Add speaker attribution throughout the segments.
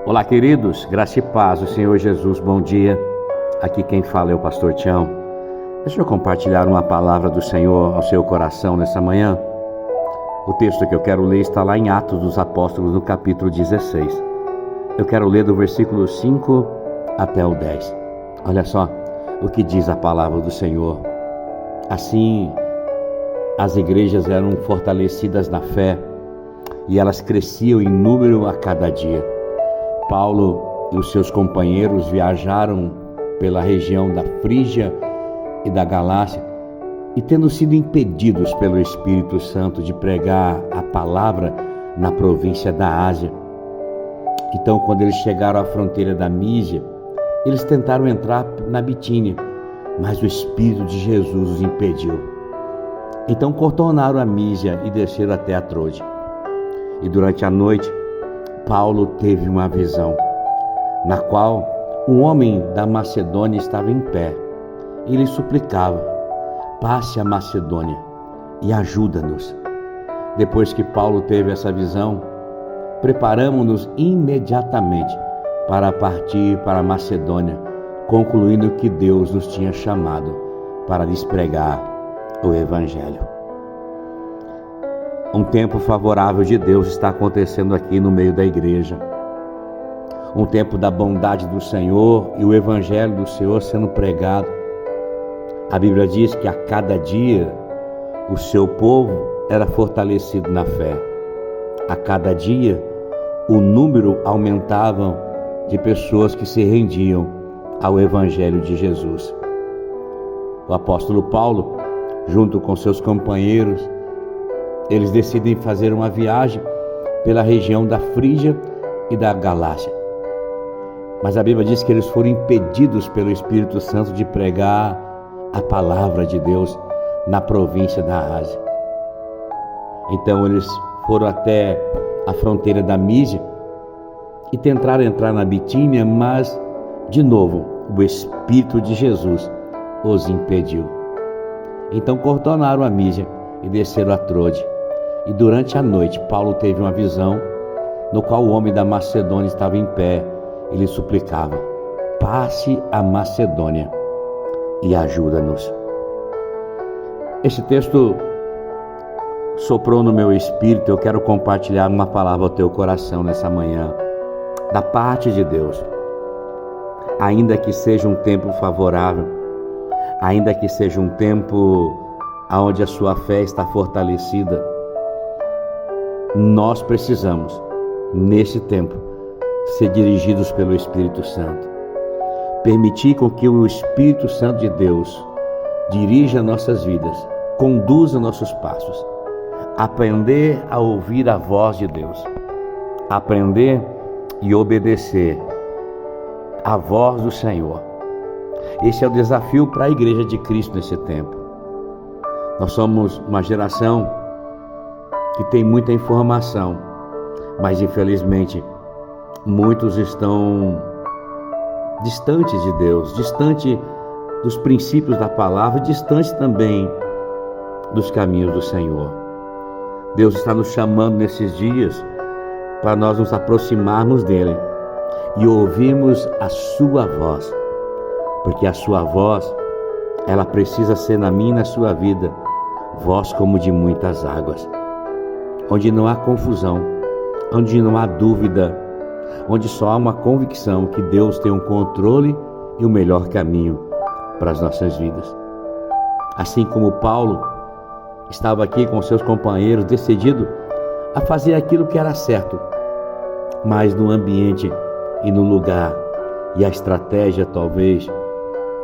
Speaker 1: Olá, queridos, graça e paz do Senhor Jesus, bom dia. Aqui quem fala é o pastor Tião. Deixa eu compartilhar uma palavra do Senhor ao seu coração nessa manhã. O texto que eu quero ler está lá em Atos dos Apóstolos, no capítulo 16. Eu quero ler do versículo 5 até o 10. Olha só o que diz a palavra do Senhor. Assim, as igrejas eram fortalecidas na fé e elas cresciam em número a cada dia. Paulo e os seus companheiros viajaram pela região da Frígia e da Galácia e, tendo sido impedidos pelo Espírito Santo de pregar a palavra na província da Ásia. Então, quando eles chegaram à fronteira da Mísia, eles tentaram entrar na Bitínia, mas o Espírito de Jesus os impediu. Então contornaram a Mísia e desceram até a Troade. E durante a noite, Paulo teve uma visão, na qual um homem da Macedônia estava em pé. E lhe suplicava: passe a Macedônia e ajuda-nos. Depois que Paulo teve essa visão, preparamos-nos imediatamente para partir para a Macedônia, concluindo que Deus nos tinha chamado para lhes pregar o Evangelho. Um tempo favorável de Deus está acontecendo aqui no meio da igreja. Um tempo da bondade do Senhor e o Evangelho do Senhor sendo pregado. A Bíblia diz que a cada dia o seu povo era fortalecido na fé. A cada dia o número aumentava de pessoas que se rendiam ao Evangelho de Jesus. O apóstolo Paulo, junto com seus companheiros, eles decidem fazer uma viagem pela região da Frígia e da Galácia. Mas a Bíblia diz que eles foram impedidos pelo Espírito Santo de pregar a palavra de Deus na província da Ásia. Então eles foram até a fronteira da Mísia e tentaram entrar na Bitínia, mas, de novo, o Espírito de Jesus os impediu. Então contornaram a Mísia e desceram a Troade. E durante a noite, Paulo teve uma visão, no qual o homem da Macedônia estava em pé e lhe suplicava: passe a Macedônia e ajuda-nos. Este texto soprou no meu espírito. Eu quero compartilhar uma palavra ao teu coração nessa manhã, da parte de Deus. Ainda que seja um tempo favorável, ainda que seja um tempo onde a sua fé está fortalecida, nós precisamos, nesse tempo, ser dirigidos pelo Espírito Santo. Permitir com que o Espírito Santo de Deus dirija nossas vidas, conduza nossos passos. Aprender a ouvir a voz de Deus. Aprender e obedecer a voz do Senhor. Esse é o desafio para a Igreja de Cristo nesse tempo. Nós somos uma geração que tem muita informação, mas infelizmente muitos estão distantes de Deus, distante dos princípios da palavra, distante também dos caminhos do Senhor. Deus está nos chamando nesses dias para nós nos aproximarmos dele e ouvirmos a sua voz, porque a sua voz, ela precisa ser na minha e na sua vida, voz como de muitas águas, onde não há confusão, onde não há dúvida, onde só há uma convicção que Deus tem um controle e o melhor caminho para as nossas vidas. Assim como Paulo estava aqui com seus companheiros, decidido a fazer aquilo que era certo, mas no ambiente e no lugar e a estratégia talvez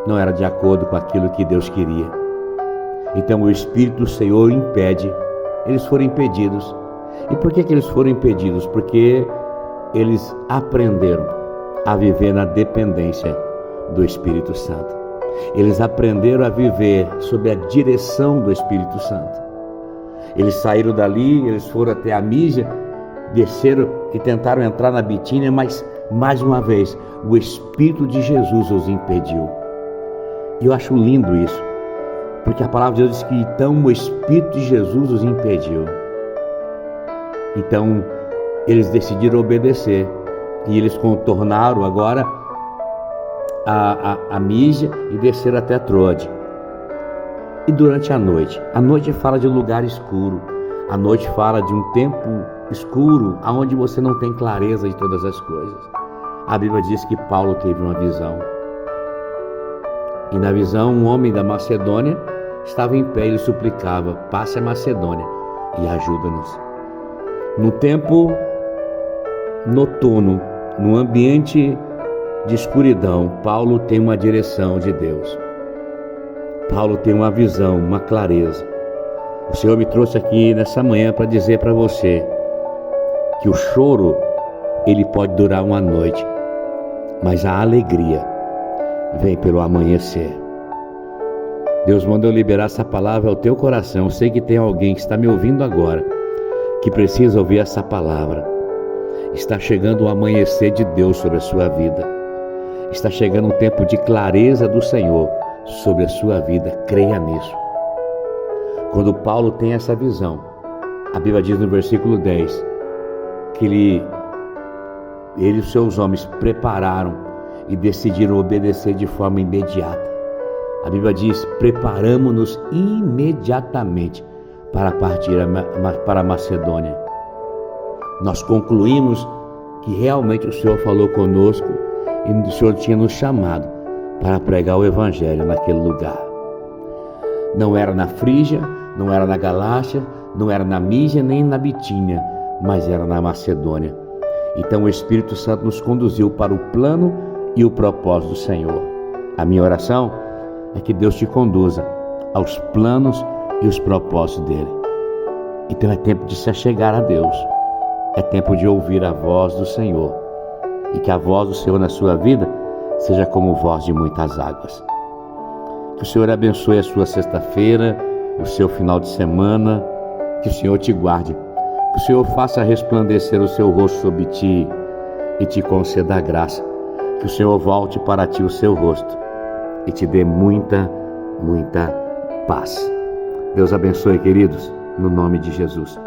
Speaker 1: não era de acordo com aquilo que Deus queria. Então o Espírito do Senhor impede. Eles foram impedidos. E por que eles foram impedidos? Porque eles aprenderam a viver na dependência do Espírito Santo. Eles aprenderam a viver sob a direção do Espírito Santo. Eles saíram dali, eles foram até a Mísia, desceram e tentaram entrar na Bitínia, mas mais uma vez o Espírito de Jesus os impediu. E eu acho lindo isso, porque a palavra de Deus diz que então o Espírito de Jesus os impediu. Então eles decidiram obedecer E eles contornaram agora a Mísia e desceram até Troade. E durante a noite fala de lugar escuro, a noite fala de um tempo escuro, onde você não tem clareza de todas as coisas. A Bíblia diz que Paulo teve uma visão. E na visão, um homem da Macedônia estava em pé e ele suplicava: passe a Macedônia e ajuda-nos. No tempo noturno, no ambiente de escuridão, Paulo tem uma direção de Deus. Paulo tem uma visão, uma clareza. O Senhor me trouxe aqui nessa manhã para dizer para você que o choro, ele pode durar uma noite, mas a alegria vem pelo amanhecer. Deus mandou liberar essa palavra ao teu coração. Eu sei que tem alguém que está me ouvindo agora, que precisa ouvir essa palavra. Está chegando o amanhecer de Deus sobre a sua vida. Está chegando um tempo de clareza do Senhor sobre a sua vida. Creia nisso. Quando Paulo tem essa visão, a Bíblia diz no versículo 10 que ele e os seus homens prepararam e decidiram obedecer de forma imediata. A Bíblia diz: preparamos-nos imediatamente para partir para a Macedônia. Nós concluímos que realmente o Senhor falou conosco e o Senhor tinha nos chamado para pregar o Evangelho naquele lugar. Não era na Frígia, não era na Galácia, não era na Mísia nem na Bitínia, mas era na Macedônia. Então o Espírito Santo nos conduziu para o plano e o propósito do Senhor. A minha oração é que Deus te conduza aos planos e os propósitos dele. Então é tempo de se achegar a Deus. É tempo de ouvir a voz do Senhor. E que a voz do Senhor na sua vida seja como voz de muitas águas. Que o Senhor abençoe a sua sexta-feira, o seu final de semana. Que o Senhor te guarde. Que o Senhor faça resplandecer o seu rosto sobre ti e te conceda a graça. Que o Senhor volte para ti o seu rosto e te dê muita, muita paz. Deus abençoe, queridos, no nome de Jesus.